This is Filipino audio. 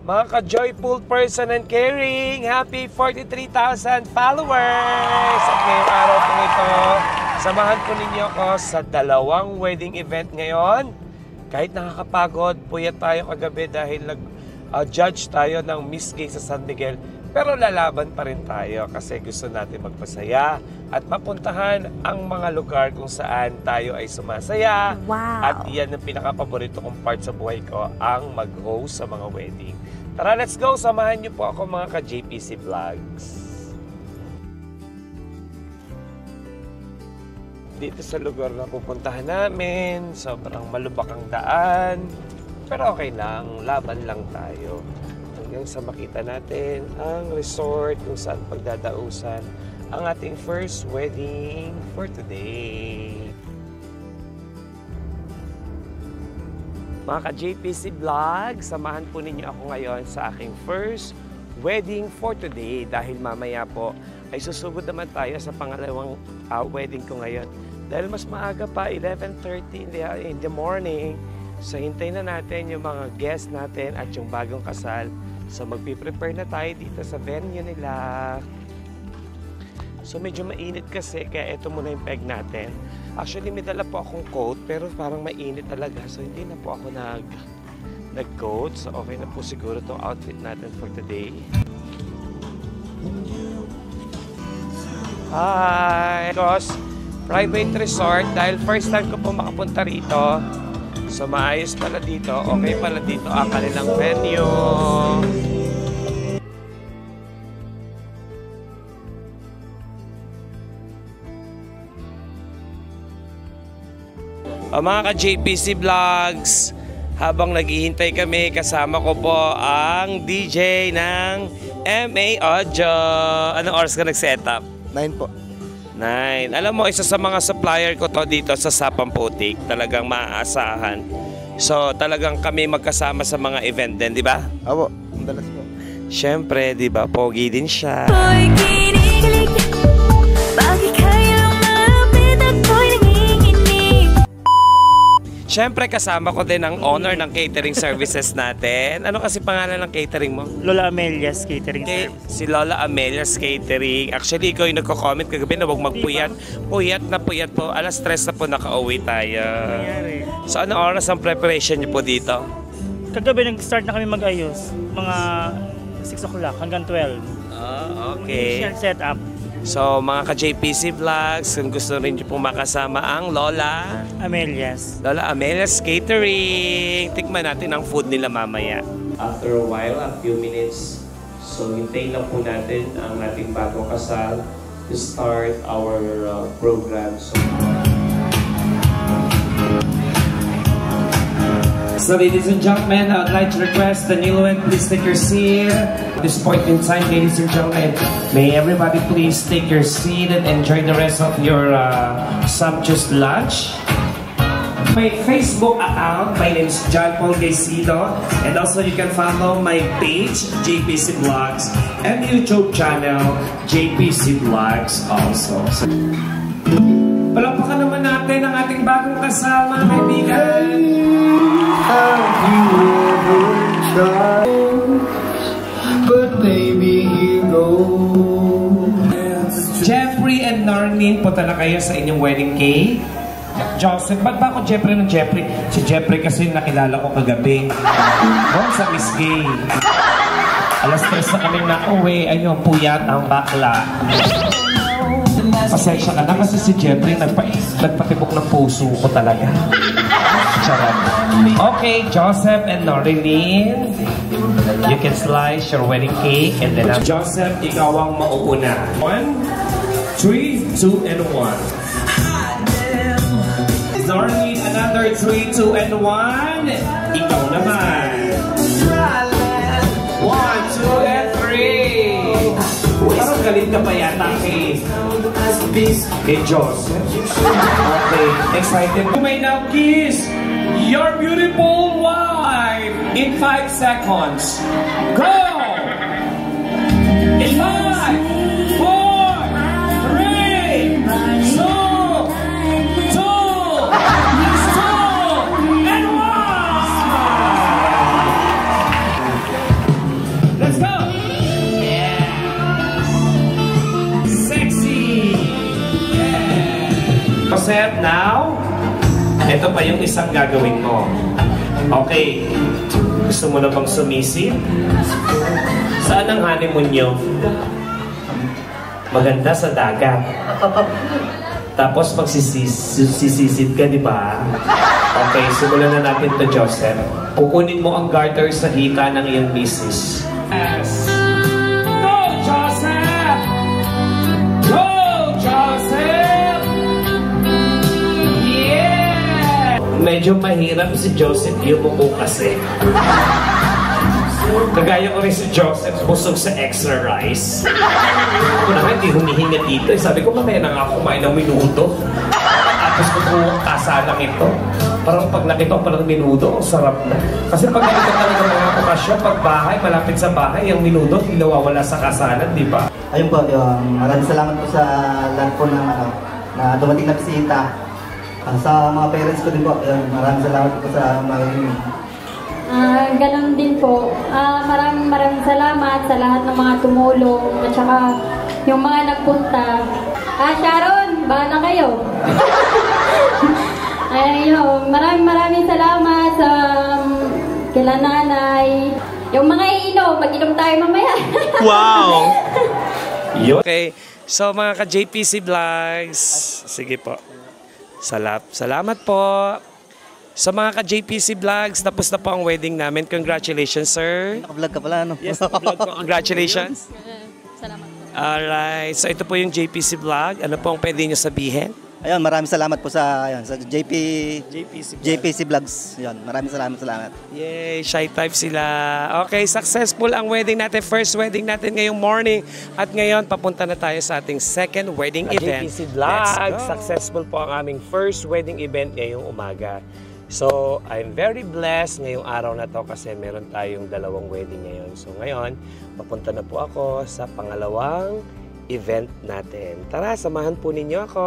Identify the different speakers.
Speaker 1: Mga ka-joyful person and caring, happy 43,000 followers! At ngayong araw po ito, samahan po ninyo ako sa dalawang wedding event ngayon. Kahit nakakapagod, puyat tayo kagabi dahil nag-judge tayo ng Miss Gay sa San Miguel. Pero lalaban pa rin tayo kasi gusto natin magpasaya at mapuntahan ang mga lugar kung saan tayo ay sumasaya.
Speaker 2: Wow.
Speaker 1: At iyan ang pinaka-paborito kong part sa buhay ko, ang mag-host sa mga wedding. Tara, let's go! Samahan niyo po ako mga ka-JPC Vlogs. Dito sa lugar na pupuntahan namin, sobrang malubak ang daan. Pero okay lang, laban lang tayo. Hanggang sa makita natin ang resort kung saan pagdadausan ang ating first wedding for today. Mga ka-JPC Vlog, samahan po ninyo ako ngayon sa aking first wedding for today dahil mamaya po ay susugod naman tayo sa pangalawang wedding ko ngayon. Dahil mas maaga pa, 11:30 in the morning, so hintayin na natin yung mga guests natin at yung bagong kasal. So magpiprepare na tayo dito sa venue nila. So medyo mainit kasi, kaya ito muna yung peg natin. Actually may dala po akong coat pero parang mainit talaga. So hindi na po ako nag-coat. So okay na po siguro itong outfit natin for today. Hi! Because private resort, dahil first time ko po makapunta rito. So maayos pala dito, okay pala dito ang kanilang venue. Mga ka-JPC Vlogs, habang naghihintay kami, kasama ko po ang DJ ng MA Audio. Anong oras ka nag-setup?
Speaker 3: 9 po.
Speaker 1: 9. Alam mo, isa sa mga supplier ko to dito sa Sapang Putik. Talagang maaasahan. So, talagang kami magkasama sa mga event din, di ba?
Speaker 3: Apo, dalas po.
Speaker 1: Siyempre, di ba? Pogi din siya. Siyempre, kasama ko din ang owner ng catering services natin. Ano kasi pangalan ng catering mo?
Speaker 4: Lola Amelia's Catering Service.
Speaker 1: Si Lola Amelia's Catering. Actually, ikaw yung nagko-comment kagabi na huwag magpuyat. Puyat na po. Alas 3 na po nakauwi tayo. So, ano oras ang preparation niyo po dito?
Speaker 4: Kagabi nag-start na kami mag-ayos. Mga 6 o'clock hanggang 12.
Speaker 1: Oh, okay.
Speaker 4: Initial setup.
Speaker 1: So, mga ka-JPC Vlogs, kung gusto rin niyo pong makasama ang Lola
Speaker 4: Amelia's
Speaker 1: Catering. Tikman natin ang food nila mamaya. After a while, a few minutes, so hintayin lang po natin ang ating bagong kasal to start our program. So ladies and gentlemen, I would like to request the newlywed please take your seat. At this point in time, ladies and gentlemen, may everybody please take your seat and enjoy the rest of your sumptuous lunch. My Facebook account, my name is John Paul Gaisido, and also you can follow my page, JPC Vlogs, and YouTube channel, JPC Vlogs also. So, palakpakan naman natin ang ating bagong kasama, kaibigan.
Speaker 3: Have you ever tried? But maybe you know.
Speaker 1: Jeffrey and Norlene, punta na kayo sa inyong wedding cake. Joseph, ba't ba ako Jeffrey ng Jeffrey? Si Jeffrey kasi nakilala ko kagabi. Doon sa Miss Gay. Alas 3 na kami na-uwi. Ayun, puyat ang bakla. Pasensya ka na kasi si Jeffrey nagpatibok ng puso ko talaga. Charot. Okay, Joseph and Norlene, you can slice your wedding cake and then Joseph, ikaw ang mauuna. 1, 3, 2, and 1. Norlene, another 3, 2, and 1. Ikaw naman. 1, 2, and 3. Parang galit ka pa yata kay Joseph. Okay, excited. You may now kiss your beautiful wife in 5 seconds. Go! In 5, 4, 3, 2, 2, and 1! And now, ito pa yung isang gagawin mo. Okay. Gusto mo na bang sumisid? Saan ang honeymoon nyo? Maganda sa dagat. Tapos magsisisid ka, di ba? Okay, simulan na natin to, Joseph. Kukunin mo ang garter sa hita ng iyong misis. Yes. Go, Joseph! Go, Joseph! Yeah! Medyo mahirap si Joseph yumuko kasi. Kagaya ko rin si Joseph, busog sa extra rice. Ako na nga, hindi humihinga dito. Sabi ko, mamaya na nga ako kumain ng minuto. Tapos kukuha kasalang ito. Parang pag nakita ko parang minuto, ang sarap na. Kasi pag nakita talaga mga okasyon, pag bahay, malapit sa bahay, yung minuto, hindi nawawala sa kasalan, di ba?
Speaker 2: Ayun po, maraming salamat po sa lahat po na dumating na bisita. Sa mga parents ko din po, maraming salamat po sa mga
Speaker 5: Ganon din po. Maraming salamat sa lahat ng mga tumulong at saka yung mga nagpunta. Sharon, bahala kayo. Ayun, maraming salamat sa kila nanay. Yung mga iinom, mag-inom tayo mamaya.
Speaker 1: Wow! Okay, so mga ka-JPC Vlogs, sige po. Salamat po. Sa mga ka-JPC Vlogs, tapos na po ang wedding namin. Congratulations, sir.
Speaker 2: Naka-vlog ka pala, no?
Speaker 1: Yes, naka-vlog po. Congratulations.
Speaker 5: Salamat po.
Speaker 1: Alright, so ito po yung JPC Vlog. Ano po ang pwede nyo sabihin?
Speaker 2: Ayun, maraming salamat po sa
Speaker 1: JPC
Speaker 2: JPC Vlogs. Ayun, maraming salamat.
Speaker 1: Yay, shy type sila. Okay, successful ang wedding natin. First wedding natin ngayong morning. At ngayon, papunta na tayo sa ating second wedding event. JPC Vlog, successful po ang aming first wedding event ngayong umaga. So, I'm very blessed ngayong araw na to kasi meron tayong dalawang wedding ngayon. So, ngayon, papunta na po ako sa pangalawang event natin. Tara, samahan po ninyo ako.